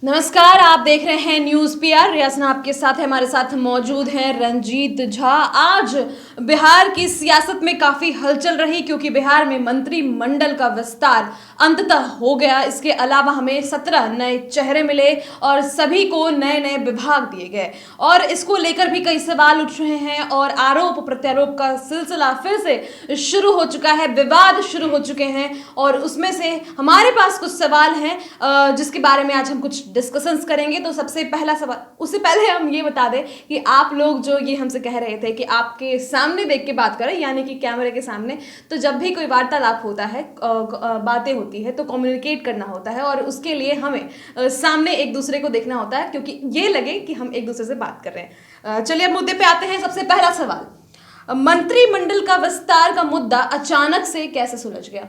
नमस्कार, आप देख रहे हैं न्यूज़ पीआर। रियासना आपके साथ है, हमारे साथ मौजूद हैं रंजीत झा। आज बिहार की सियासत में काफ़ी हलचल रही क्योंकि बिहार में मंत्रिमंडल का विस्तार अंततः हो गया। इसके अलावा हमें 17 नए चेहरे मिले और सभी को नए नए विभाग दिए गए और इसको लेकर भी कई सवाल उठ रहे हैं और आरोप प्रत्यारोप का सिलसिला फिर से शुरू हो चुका है, विवाद शुरू हो चुके हैं और उसमें से हमारे पास कुछ सवाल हैं जिसके बारे में आज हम कुछ डिस्कशंस करेंगे। तो सबसे पहला सवाल, उससे पहले हम ये बता दें कि आप लोग जो ये हमसे कह रहे थे कि आपके सामने देख के बात करें, यानी कि कैमरे के सामने, तो जब भी कोई वार्तालाप होता है, बातें होती है, तो कम्युनिकेट करना होता है और उसके लिए हमें सामने एक दूसरे को देखना होता है क्योंकि ये लगे कि हम एक दूसरे से बात कर रहे हैं। चलिए अब मुद्दे पे आते हैं। सबसे पहला सवाल, मंत्रिमंडल का विस्तार का मुद्दा अचानक से कैसे सुलझ गया?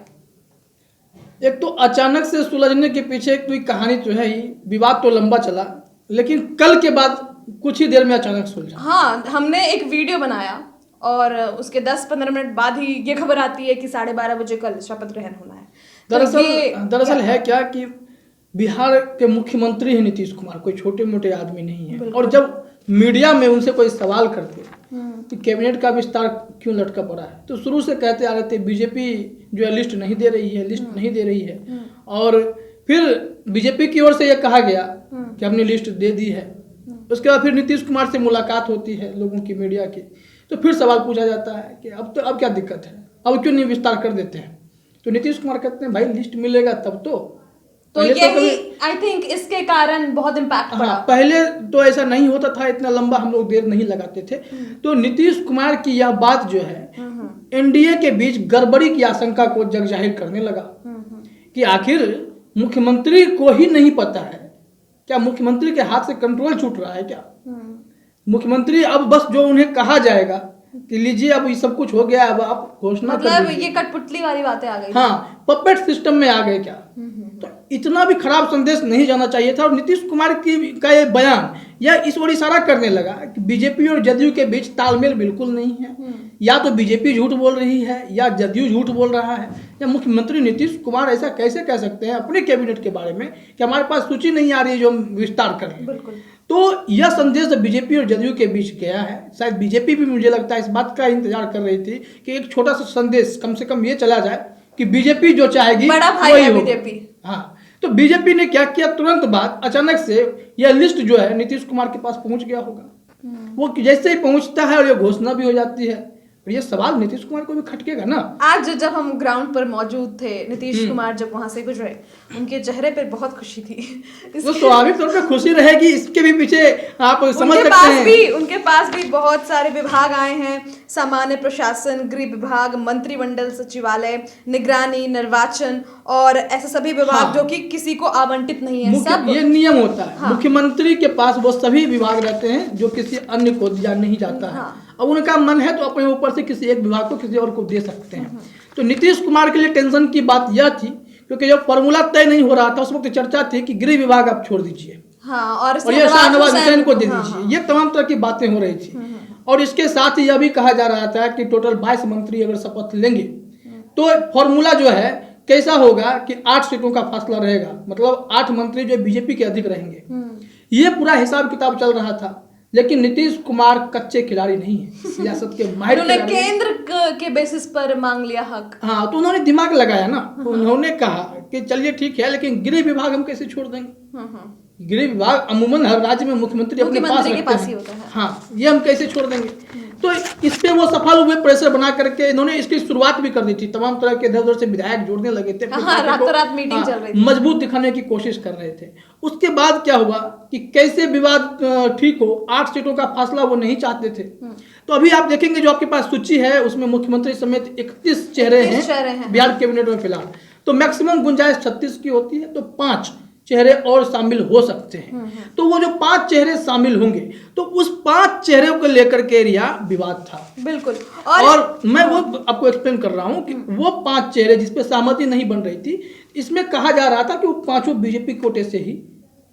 एक तो अचानक से सुलझने के पीछे एक तो कहानी जो है ही, विवाद तो लंबा चला लेकिन कल के बाद कुछ ही देर में अचानक सुलझा। हाँ, हमने एक वीडियो बनाया और उसके 10-15 मिनट बाद ही ये खबर आती है कि 12:30 बजे कल शपथ ग्रहण होना है। दरअसल है क्या कि बिहार के मुख्यमंत्री हैं नीतीश कुमार, कोई छोटे मोटे आदमी नहीं है। और जब मीडिया में उनसे कोई सवाल करते कि कैबिनेट का विस्तार क्यों लटका पड़ा है, तो शुरू से कहते आ रहे थे बीजेपी जो है लिस्ट नहीं दे रही है, और फिर बीजेपी की ओर से यह कहा गया कि हमने लिस्ट दे दी है। उसके बाद फिर नीतीश कुमार से मुलाकात होती है लोगों की, मीडिया की, तो फिर सवाल पूछा जाता है कि अब क्या दिक्कत है, अब क्यों नहीं विस्तार कर देते हैं। तो नीतीश कुमार कहते हैं भाई लिस्ट मिलेगा तब तो यही आई थिंक इसके कारण बहुत इम्पैक्ट पड़ा। हाँ, पहले तो ऐसा नहीं होता था, इतना लंबा हम लोग देर नहीं लगाते थे। तो नीतीश कुमार की यह बात जो है एनडीए के बीच गड़बड़ी की आशंका को जग जाहिर करने लगा कि आखिर मुख्यमंत्री को ही नहीं पता है क्या, मुख्यमंत्री के हाथ से कंट्रोल छूट रहा है क्या। मुख्यमंत्री अब बस जो उन्हें कहा जाएगा कि लीजिए अब ये सब कुछ हो गया, अब आप घोषणा मतलब ये कठपुतली वाली बातें आ गई। हाँ, पपेट सिस्टम में आ गए क्या। तो इतना भी खराब संदेश नहीं जाना चाहिए था। और नीतीश कुमार का ये बयान या इस ओर इशारा करने लगा कि बीजेपी और जदयू के बीच तालमेल बिल्कुल नहीं है। या तो बीजेपी झूठ बोल रही है या जदयू झूठ बोल रहा है, या मुख्यमंत्री नीतीश कुमार ऐसा कैसे कह सकते हैं अपने कैबिनेट के बारे में कि हमारे पास सूची नहीं आ रही है जो हम विस्तार करें। बिल्कुल। तो यह संदेश बीजेपी और जदयू के बीच गया है। शायद बीजेपी भी मुझे लगता है इस बात का इंतजार कर रही थी कि एक छोटा सा संदेश कम से कम ये चला जाए कि बीजेपी जो चाहेगी बड़ा भाई है बीजेपी। हाँ, तो बीजेपी ने क्या किया, तुरंत बाद अचानक से यह लिस्ट जो है नीतीश कुमार के पास पहुंच गया होगा। वो जैसे ही पहुंचता है और ये घोषणा भी हो जाती है, और ये सवाल नीतीश कुमार को भी खटकेगा ना। आज जब हम ग्राउंड पर मौजूद थे, नीतीश कुमार जब वहां से गुजरे, उनके चेहरे पर बहुत खुशी थी। वो स्वाभाविक तौर पे खुशी रहेगी, इसके भी पीछे आप समझ सकते हैं। उनके पास भी बहुत सारे विभाग आए हैं, सामान्य प्रशासन, गृह विभाग, मंत्रिमंडल सचिवालय, निगरानी, निर्वाचन और ऐसे सभी विभाग जो कि किसी को आवंटित नहीं है। सब ये नियम होता है। मुख्यमंत्री के पास वो सभी विभाग रहते हैं जो किसी अन्य को दिया नहीं जाता है। अब उनका मन है तो अपने ऊपर से किसी एक विभाग को किसी और को दे सकते हैं। तो नीतीश कुमार के लिए टेंशन की बात यह थी क्योंकि जब फॉर्मूला तय नहीं हो रहा था उस वक्त चर्चा थी कि गृह विभाग आप छोड़ दीजिए और ये शाहनवाज हुसैन को दे दीजिए, ये तमाम तरह की बातें हो रही थी। और इसके साथ ही यह भी कहा जा रहा था कि टोटल 22 मंत्री अगर शपथ लेंगे तो फॉर्मूला जो है कैसा होगा कि 8 सीटों का फासला रहेगा, मतलब 8 मंत्री जो बीजेपी के अधिक रहेंगे। ये पूरा हिसाब किताब चल रहा था। लेकिन नीतीश कुमार कच्चे खिलाड़ी नहीं है, सियासत के माहिर उन्होंने केंद्र के बेसिस पर मांग लिया हक। हाँ, तो उन्होंने दिमाग लगाया ना। उन्होंने कहा कि चलिए ठीक है, लेकिन गृह विभाग हम कैसे छोड़ देंगे। गृह विभाग अमूमन हर राज्य में मुख्यमंत्री अपने पास रखते हैं। होता है। हाँ, ये हम कैसे छोड़ देंगे। तो इस पे वो सफल हुए, प्रेशर बना करके इन्होंने इसकी शुरुआत भी कर दी थी। तमाम तरह के इधर उधर से विधायक जोड़ने लगे थे, रात मीटिंग चल रही थी, मजबूत दिखाने की कोशिश कर रहे थे। उसके बाद क्या हुआ कि कैसे विवाद ठीक हो, 8 सीटों का फासला वो नहीं चाहते थे। तो अभी आप देखेंगे जो आपके पास सूची है उसमें मुख्यमंत्री समेत 31 चेहरे हैं बिहार कैबिनेट में फिलहाल। तो मैक्सिमम गुंजाइश 36 की होती है, तो 5 चेहरे और शामिल हो सकते हैं। तो वो जो 5 चेहरे शामिल होंगे तो उस 5 चेहरे को लेकर के विवाद था। बिल्कुल। और मैं वो आपको एक्सप्लेन कर रहा हूँ कि वो 5 चेहरे जिसपे सहमति नहीं बन रही थी, इसमें कहा जा रहा था कि वो 5 बीजेपी कोटे से ही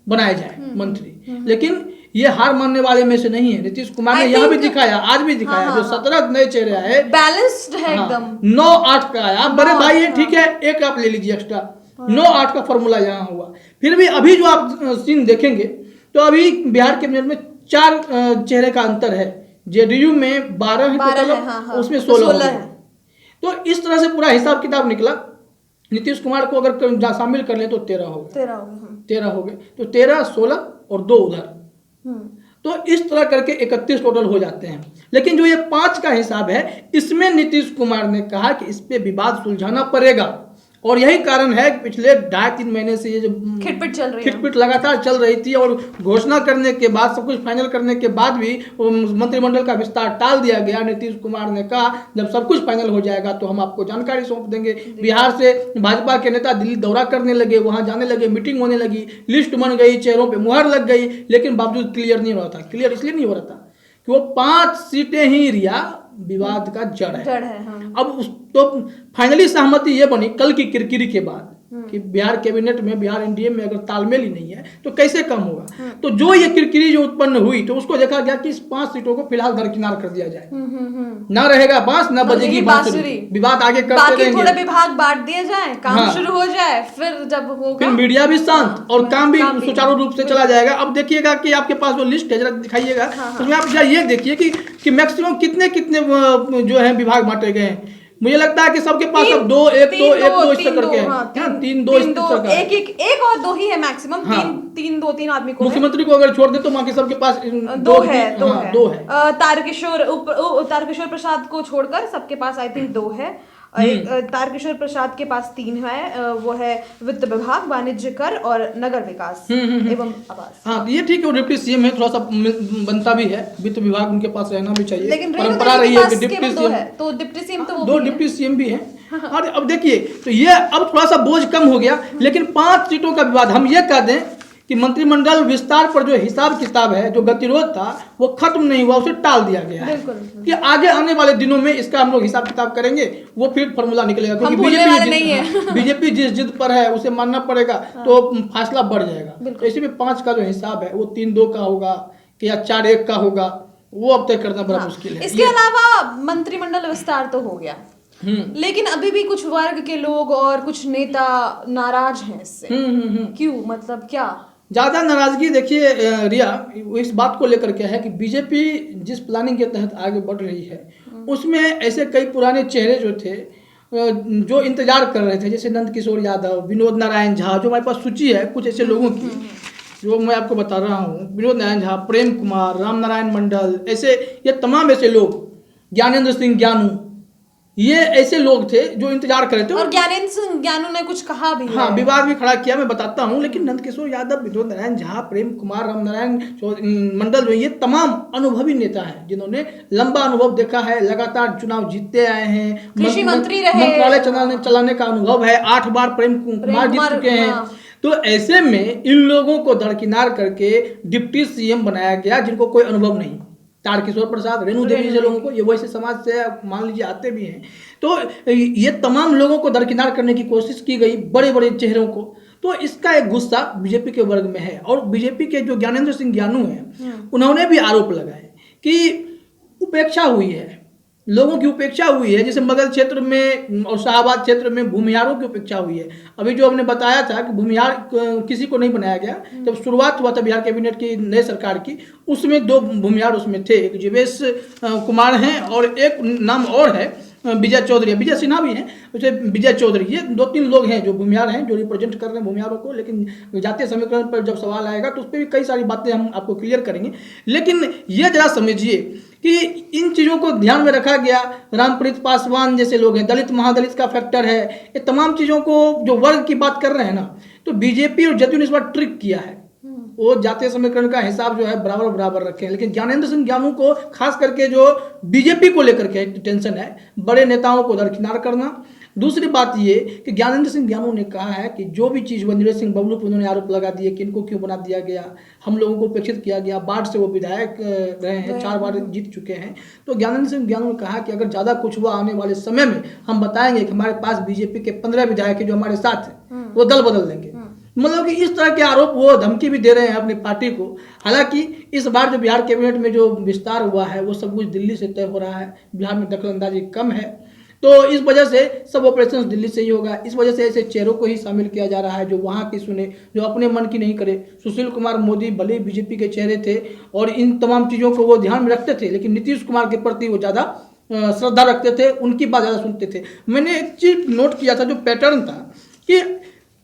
बनाए जाए मंत्री। लेकिन ये हार मानने वाले में से नहीं है। नीतीश कुमार ने यह भी दिखाया, आज भी दिखाया, जो 17 नए चेहरे आए बैलेंस्ड है एकदम। 9-8 का आया, बड़े भाई है ठीक है, एक आप ले लीजिए एक्स्ट्रा, 9-8 का फॉर्मूला यहाँ हुआ। फिर भी अभी जो आप सीन देखेंगे तो अभी बिहार कैबिनेट में 4 चेहरे का अंतर है। जेडीयू में 12 है टोटल, उसमें 16 है। तो इस तरह से पूरा हिसाब किताब निकला। नीतीश कुमार को अगर शामिल कर ले तो 13 हो गए, 13 हो गए, तो 13, 16 और 2 उधर। तो इस तरह करके 31 टोटल हो जाते हैं। लेकिन जो ये 5 का हिसाब है, इसमें नीतीश कुमार ने कहा कि इस पे विवाद सुलझाना पड़ेगा। और यही कारण है कि पिछले 2.5-3 महीने से ये जो खिटपिट लगातार चल रही थी, और घोषणा करने के बाद, सब कुछ फाइनल करने के बाद भी मंत्रिमंडल का विस्तार टाल दिया गया। नीतीश कुमार ने कहा जब सब कुछ फाइनल हो जाएगा तो हम आपको जानकारी सौंप देंगे। बिहार से भाजपा के नेता दिल्ली दौरा करने लगे, वहां जाने लगे, मीटिंग होने लगी, लिस्ट बन गई, चेहरों पर मुहर लग गई, लेकिन बावजूद क्लियर नहीं हो रहा था। क्लियर इसलिए नहीं हो रहा था कि वो 5 सीटें ही रिया विवाद का जड़ है। हाँ। अब तो फाइनली सहमति ये बनी कल की किरकिरी के बाद कि बिहार कैबिनेट में, बिहार एनडीए में अगर तालमेल ही नहीं है तो कैसे कम होगा। तो जो ये किरकिरी जो उत्पन्न हुई, तो उसको देखा गया कि इस 5 सीटों को फिलहाल दरकिनार कर दिया जाए। ना रहेगा बांस, ना बजेगी बांसुरी। विवाद आगे करते रहेंगे, थोड़े विभाग बांट दिए जाए, काम शुरू हो जाए, फिर जब होगा फिर मीडिया भी शांत और काम भी सुचारू रूप से चला जाएगा। अब देखिएगा कि आपके पास जो लिस्ट है, जरा दिखाइएगा, उसमें आप ये देखिए कि मैक्सिमम कितने जो है विभाग बांटे गए हैं। मुझे लगता है कि सबके पास अब 2, 1, 2, 1, 2 इस करके है, 3, 2 एक और 2 ही है मैक्सिमम। 3, 2, 3 आदमी को, मुख्यमंत्री को अगर छोड़ दे तो बाकी सबके पास 2 है। तारकिशोर प्रसाद को छोड़कर सबके पास आई थिंक 2 है। तारकिशोर प्रसाद के पास 3 है, वो है वित्त विभाग, वाणिज्य कर और नगर विकास एवं आवास। हाँ, ये ठीक है, वो डिप्टी सीएम है, थोड़ा सा बनता भी है, वित्त विभाग उनके पास रहना भी चाहिए। लेकिन परंपरा रही है कि डिप्टी सीएम, तो डिप्टी सीएम तो 2 डिप्टी सीएम भी है। और अब देखिए, तो ये अब थोड़ा सा बोझ कम हो गया। लेकिन 5 सीटों का विवाद, हम ये कह दें कि मंत्रिमंडल विस्तार पर जो हिसाब किताब है, जो गतिरोध था, वो खत्म नहीं हुआ, उसे टाल दिया गया है कि आगे आने वाले दिनों में इसका हम लोग हिसाब किताब करेंगे, वो फिर फॉर्मूला निकलेगा। क्योंकि बीजेपी जिस जिद पर है उसे मानना पड़ेगा, तो फासला बढ़ जाएगा। तो इसी में 5 का जो हिसाब है वो 3-2 का होगा कि या 4-1 का होगा, वो अब तय करना बड़ा मुश्किल है। इसके अलावा मंत्रिमंडल विस्तार तो हो गया, लेकिन अभी भी कुछ वर्ग के लोग और कुछ नेता नाराज हैं इससे। क्यों, मतलब क्या ज़्यादा नाराजगी? देखिए रिया, इस बात को लेकर के है कि बीजेपी जिस प्लानिंग के तहत आगे बढ़ रही है, उसमें ऐसे कई पुराने चेहरे जो थे, जो इंतजार कर रहे थे, जैसे नंद किशोर यादव, विनोद नारायण झा, जो हमारे पास सूची है कुछ ऐसे लोगों की जो मैं आपको बता रहा हूँ, विनोद नारायण झा, प्रेम कुमार, राम नारायण मंडल, ऐसे ये तमाम ऐसे लोग, ज्ञानेंद्र सिंह ज्ञानू, ये ऐसे लोग थे जो इंतजार कर रहे थे। और ज्ञानेंद्र सिंह ज्ञानू ने कुछ कहा भी, हाँ, विवाद भी खड़ा किया, मैं बताता हूँ। लेकिन नंद किशोर यादव, विनोद नारायण झा, प्रेम कुमार, राम नारायण मंडल, जो ये तमाम अनुभवी नेता हैं जिन्होंने लंबा अनुभव देखा है, लगातार चुनाव जीतते आए हैं, कृषि मंत्री रहे, मंत्रालय चलाने का अनुभव है, 8 बार प्रेम कुमार जीत चुके हैं। तो ऐसे में इन लोगों को दरकिनार करके डिप्टी सीएम बनाया गया, जिनको कोई अनुभव नहीं। तारकिशोर प्रसाद, रेणु देवी जैसे लोगों को, ये वैसे समाज से मान लीजिए आते भी हैं, तो ये तमाम लोगों को दरकिनार करने की कोशिश की गई, बड़े बड़े चेहरों को। तो इसका एक गुस्सा बीजेपी के वर्ग में है। और बीजेपी के जो ज्ञानेंद्र सिंह ज्ञानू हैं, उन्होंने भी आरोप लगाए कि उपेक्षा हुई है, लोगों की उपेक्षा हुई है। जैसे मगध क्षेत्र में और शाहबाद क्षेत्र में भूमिहारों की उपेक्षा हुई है। अभी जो हमने बताया था कि भूमिहार किसी को नहीं बनाया गया, जब शुरुआत हुआ था बिहार कैबिनेट की नए सरकार की, उसमें 2 भूमिहार उसमें थे, एक जीवेश कुमार हैं और एक नाम और है विजय चौधरी, विजय सिन्हा भी हैं, वैसे विजय चौधरी, ये 2-3 लोग हैं जो भूमिहार हैं, जो रिप्रेजेंट कर रहे हैं भूमिहारों को। लेकिन जातीय समीकरण पर जब सवाल आएगा तो उस पर भी कई सारी बातें हम आपको क्लियर करेंगे। लेकिन ये जरा समझिए कि इन चीज़ों को ध्यान में रखा गया। रामप्रीत पासवान जैसे लोग हैं, दलित महादलित का फैक्टर है, ये तमाम चीज़ों को जो वर्ग की बात कर रहे हैं ना, तो बीजेपी और जदयू ने इस बार ट्रिक किया है। वो जातीय समीकरण का हिसाब जो है बराबर बराबर रखे हैं। लेकिन ज्ञानेंद्र सिंह ज्ञानू को खास करके जो बीजेपी को लेकर के टेंशन है, बड़े नेताओं को दरकिनार करना। दूसरी बात ये कि ज्ञानेंद्र सिंह ज्ञानू ने कहा है कि जो भी चीज़ वंजरे सिंह बबलू पर उन्होंने आरोप लगा दिए कि इनको क्यों बना दिया गया, हम लोगों को उपेक्षित किया गया, बाढ़ से वो विधायक रहे हैं, 4 बार जीत चुके हैं। तो ज्ञानेंद्र सिंह ज्ञानू ने कहा कि अगर ज़्यादा कुछ हुआ आने वाले समय में हम बताएंगे कि हमारे पास बीजेपी के 15 विधायक जो हमारे साथ हैं वो दल बदल देंगे। मतलब कि इस तरह के आरोप वो धमकी भी दे रहे हैं अपनी पार्टी को। हालांकि इस बार जो बिहार कैबिनेट में जो विस्तार हुआ है वो सब कुछ दिल्ली से तय हो रहा है, बिहार में दखलंदाजी कम है। तो इस वजह से सब ऑपरेशन दिल्ली से ही होगा। इस वजह से ऐसे चेहरों को ही शामिल किया जा रहा है जो वहाँ की सुने, जो अपने मन की नहीं करे। सुशील कुमार मोदी भले ही बीजेपी के चेहरे थे और इन तमाम चीज़ों को वो ध्यान में रखते थे, लेकिन नीतीश कुमार के प्रति वो ज़्यादा श्रद्धा रखते थे, उनकी बात ज़्यादा सुनते थे। मैंने एक चीज़ नोट किया था, जो पैटर्न था कि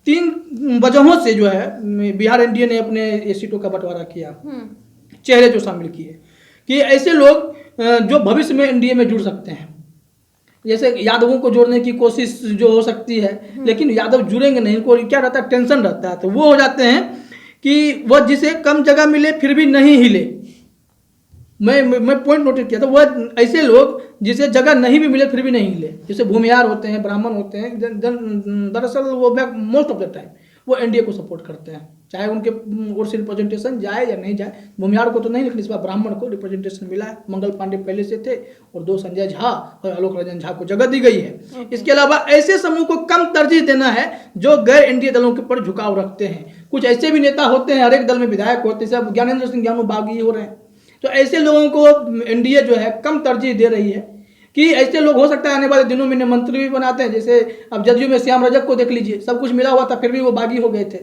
3 वजहों से जो है बिहार एनडीए ने अपने सीटों का बंटवारा किया, चेहरे जो शामिल किए, कि ऐसे लोग जो भविष्य में एनडीए में जुड़ सकते हैं। जैसे यादवों को जोड़ने की कोशिश जो हो सकती है, लेकिन यादव जुड़ेंगे नहीं, इनको क्या रहता है, टेंशन रहता है, तो वो हो जाते हैं कि वह जिसे कम जगह मिले फिर भी नहीं हिले। मैं पॉइंट नोटिस किया था, वह ऐसे लोग जिसे जगह नहीं भी मिले फिर भी नहीं हिले, जैसे भूमिहार होते हैं, ब्राह्मण होते हैं, दरअसल वो मोस्ट ऑफ द टाइम वो एनडीए को सपोर्ट करते हैं, चाहे उनके ओर से रिप्रेजेंटेशन जाए या नहीं जाए। भूमिहार को तो नहीं, लेकिन इस बार ब्राह्मण को रिप्रेजेंटेशन मिला है। मंगल पांडे पहले से थे और 2 संजय झा और आलोक रंजन झा को जगह दी गई है। इसके अलावा ऐसे समूह को कम तरजीह देना है जो गैर एनडीए दलों के ऊपर झुकाव रखते हैं। कुछ ऐसे भी नेता होते हैं, हर एक दल में विधायक होते हैं, ज्ञानेंद्र सिंह ज्ञानू बागी हो रहे हैं, तो ऐसे लोगों को एनडीए जो है कम तरजीह दे रही है कि ऐसे लोग हो सकता है आने वाले दिनों में मंत्री भी बनाते हैं। जैसे अब जदयू में श्याम रजक को देख लीजिए, सब कुछ मिला हुआ था फिर भी वो बागी हो गए थे,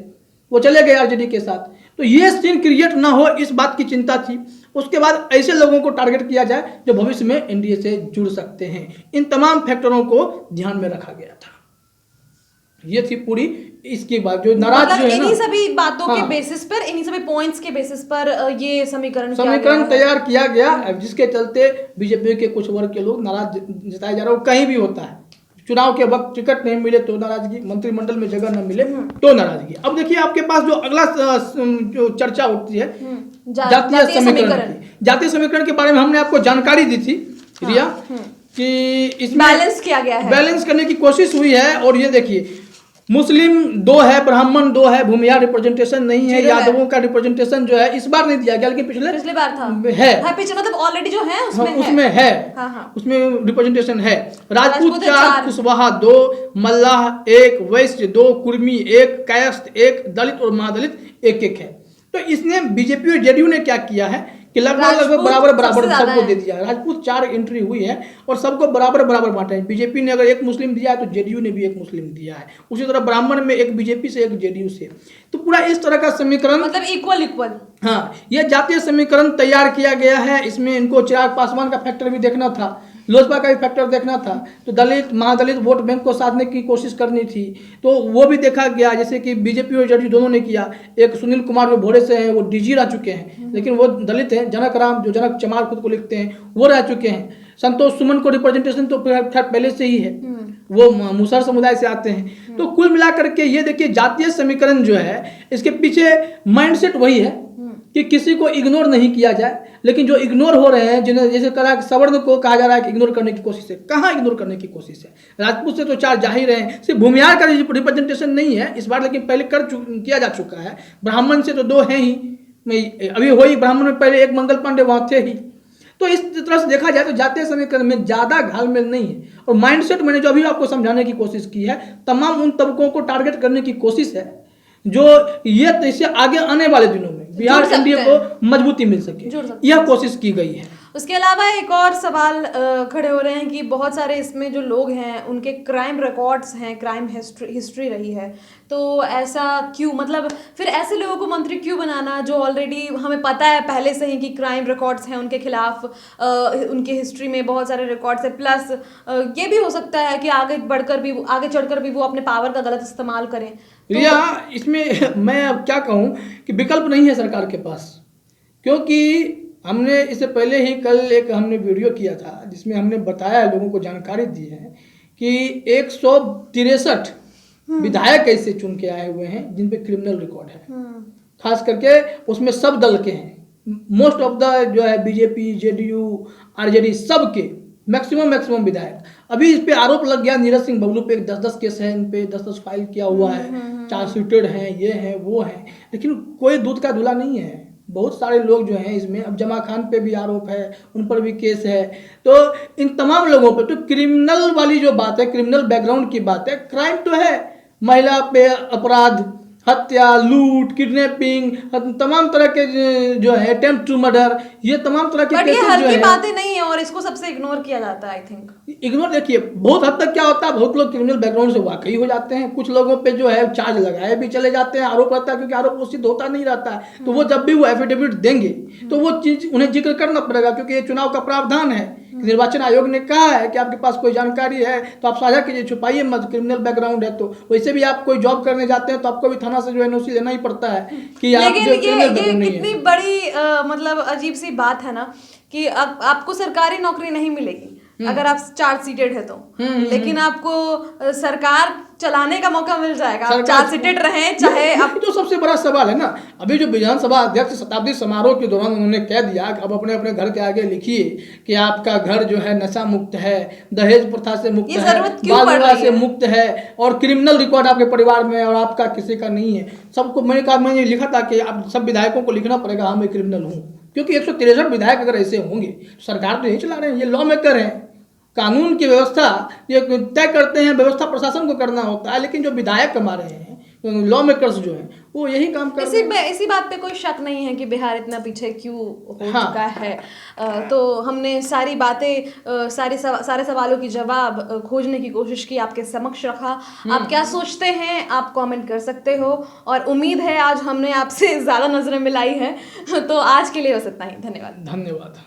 वो चले गए आरजेडी के साथ। तो ये सीन क्रिएट ना हो, इस बात की चिंता थी। उसके बाद ऐसे लोगों को टारगेट किया जाए जो भविष्य में एनडीए से जुड़ सकते हैं। इन तमाम फैक्टरों को ध्यान में रखा गया था। ये थी पूरी इसकी बात, जो नाराज मतलब जो है इन्हीं सभी बातों हाँ, के बेसिस पर, इन्हीं सभी पॉइंट्स के बेसिस पर ये समीकरण तैयार किया गया, जिसके चलते बीजेपी के कुछ वर्ग के लोग नाराज जताए जा रहे हैं। कहीं भी होता है, चुनाव के वक्त टिकट नहीं मिले तो नाराजगी, मंत्रिमंडल में जगह न मिले तो नाराजगी। अब देखिए आपके पास जो अगला जो चर्चा उठती है जातीय समीकरण की। जातीय समीकरण के बारे में हमने आपको जानकारी दी थी रिया, कि इसमें बैलेंस किया गया है, बैलेंस करने की कोशिश हुई है। और ये देखिए, मुस्लिम 2 है, ब्राह्मण 2 है, भूमिहार रिप्रेजेंटेशन नहीं है, यादवों का रिप्रेजेंटेशन जो है इस बार नहीं दिया गया, लेकिन पिछले बार था है पिछले, मतलब ऑलरेडी जो है उसमें है, उसमें रिप्रेजेंटेशन है। राजपूत 4, कुशवाहा 2, मल्लाह 1, वैश्य 2, कुर्मी 1, कायस्थ 1, दलित और महादलित 1-1 है। तो इसने बीजेपी और जेडीयू ने क्या किया है कि लगभग बराबर सबको दे दिया। राजपूत 4 एंट्री हुई है और सबको बराबर बांटा है। बीजेपी ने अगर 1 मुस्लिम दिया है तो जेडीयू ने भी 1 मुस्लिम दिया है। उसी तरह ब्राह्मण में 1 बीजेपी से 1 जेडीयू से। तो पूरा इस तरह का समीकरण, मतलब इक्वल। हाँ, ये जातीय समीकरण तैयार किया गया है। इसमें इनको चिराग पासवान का फैक्टर भी देखना था, लोजपा का भी फैक्टर देखना था, तो दलित महादलित वोट बैंक को साधने की कोशिश करनी थी, तो वो भी देखा गया। जैसे कि बीजेपी और जेडीयू दोनों ने किया। एक सुनील कुमार जो भोरे से हैं, वो डीजी रह चुके हैं, लेकिन वो दलित हैं। जनक राम जो जनक चमार खुद को लिखते हैं, वो रह चुके हैं। संतोष सुमन को रिप्रेजेंटेशन तो पहले से ही है, वो मुसहर समुदाय से आते हैं। तो कुल मिलाकर के ये देखिए, जातीय समीकरण जो है इसके पीछे माइंडसेट वही है कि किसी को इग्नोर नहीं किया जाए, लेकिन जो इग्नोर हो रहे हैं, जिन्हें जैसे कहा सवर्ण को कहा जा रहा है कि इग्नोर करने की कोशिश है, कहाँ इग्नोर करने की कोशिश है? राजपूत से तो 4 जाहिर हैं, सिर्फ भूमिहार का रिप्रेजेंटेशन नहीं है इस बार, लेकिन पहले किया जा चुका है। ब्राह्मण से तो 2 हैं ही, अभी हो ही, ब्राह्मण में पहले 1 मंगल पांडे वहाँ थे ही। तो इस तरह से देखा जाए तो जातीय समीकरण में ज़्यादा घालमेल नहीं है। और माइंडसेट मैंने जो अभी आपको समझाने की कोशिश की है, तमाम उन तबकों को टारगेट करने की कोशिश है जो ये इससे आगे आने वाले दिनों में बिहार एनडीए को मजबूती मिल सके, यह कोशिश की गई है। उसके अलावा एक और सवाल खड़े हो रहे हैं कि बहुत सारे इसमें जो लोग हैं उनके क्राइम रिकॉर्ड्स हैं, क्राइम हिस्ट्री रही है, तो ऐसा क्यों, मतलब फिर ऐसे लोगों को मंत्री क्यों बनाना जो ऑलरेडी हमें पता है पहले से ही कि क्राइम रिकॉर्ड्स हैं उनके खिलाफ, उनके हिस्ट्री में बहुत सारे रिकॉर्ड्स है। प्लस ये भी हो सकता है कि आगे चढ़कर भी वो अपने पावर का गलत इस्तेमाल करें। रिया, इसमें मैं अब क्या कहूँ कि विकल्प नहीं है सरकार के पास, क्योंकि हमने इससे पहले ही कल एक हमने वीडियो किया था जिसमें हमने बताया, लोगों को जानकारी दी है कि 163 विधायक ऐसे चुन के आए हुए हैं जिन पे क्रिमिनल रिकॉर्ड है, खास करके उसमें सब दल के हैं। मोस्ट ऑफ द जो है बीजेपी, जेडीयू, आरजेडी, सब के मैक्सिमम विधायक। अभी इस पे आरोप लग गया नीरज सिंह बबलू पे, 10-10 केस है इन पे, 10-10 फाइल किया हुआ है, चार्जशीटेड है, ये है वो है, लेकिन कोई दूध का धुला नहीं है। बहुत सारे लोग जो हैं इसमें, अब जमा खान पे भी आरोप है, उन पर भी केस है। तो इन तमाम लोगों पे तो क्रिमिनल वाली जो बात है, क्रिमिनल बैकग्राउंड की बात है, क्राइम तो है, महिला पे अपराध, हत्या, लूट, किडनैपिंग, तमाम तरह के जो है अटेम्प्ट टू मर्डर, ये तमाम तरह के बट ये केसेस जो हल्की है बातें नहीं है और इसको सबसे इग्नोर किया जाता है आई थिंक। इग्नोर। देखिए बहुत हद तक क्या होता है, बहुत लोग क्रिमिनल बैकग्राउंड से वाकई हो जाते हैं, कुछ लोगों पे जो है चार्ज लगाए भी चले जाते हैं, आरोप रहता है, क्योंकि आरोप वो सिद्ध होता नहीं रहता है। तो वो जब भी वो एफिडेविट देंगे तो वो चीज उन्हें जिक्र करना पड़ेगा, क्योंकि ये चुनाव का प्रावधान है। निर्वाचन आयोग ने कहा है कि आपके पास कोई जानकारी है तो आप साझा कीजिए, छुपाइए मत, क्रिमिनल बैकग्राउंड है तो। वैसे भी आप कोई जॉब करने जाते हैं तो आपको भी थाना से जो एनओसी लेना ही पड़ता है कि आप लेकिन जो क्रिमिनल बैकग्राउंड नहीं कितनी है। बड़ी मतलब अजीब सी बात है ना कि अब आपको सरकारी नौकरी नहीं मिलेगी अगर आप चार्ज सीटेड है तो, लेकिन आपको सरकार चलाने का मौका मिल जाएगा, आप चार्ज सीटेड रहें चाहे आप। तो सबसे बड़ा सवाल है ना, अभी जो विधानसभा अध्यक्ष शताब्दी समारोह के दौरान उन्होंने कह दिया कि अब अपने अपने घर के आगे लिखिए कि आपका घर जो है नशा मुक्त है, दहेज प्रथा से मुक्त है, बाल विवाह से मुक्त है और क्रिमिनल रिकॉर्ड आपके परिवार में और आपका किसी का नहीं है। सबको मैंने लिखा था कि आप सब विधायकों को लिखना पड़ेगा हाँ मैं क्रिमिनल हूँ, क्योंकि 163 विधायक अगर ऐसे होंगे तो सरकार तो यही चला रहे हैं, ये लॉ मेकर हैं, कानून की व्यवस्था ये तय करते हैं, व्यवस्था प्रशासन को करना होता है, लेकिन जो विधायक हमारे हैं लॉ मेकर्स जो हैं वो यही काम कर रहे हैं। इसी बात पे कोई शक नहीं है कि बिहार इतना पीछे क्यों हो चुका है। तो हमने सारी बातें सारे सवालों की जवाब खोजने की कोशिश की, आपके समक्ष रखा। आप क्या सोचते हैं आप कमेंट कर सकते हो, और उम्मीद है आज हमने आपसे ज़्यादा नजरें मिलाई हैं। तो आज के लिए बस इतना ही, धन्यवाद। धन्यवाद।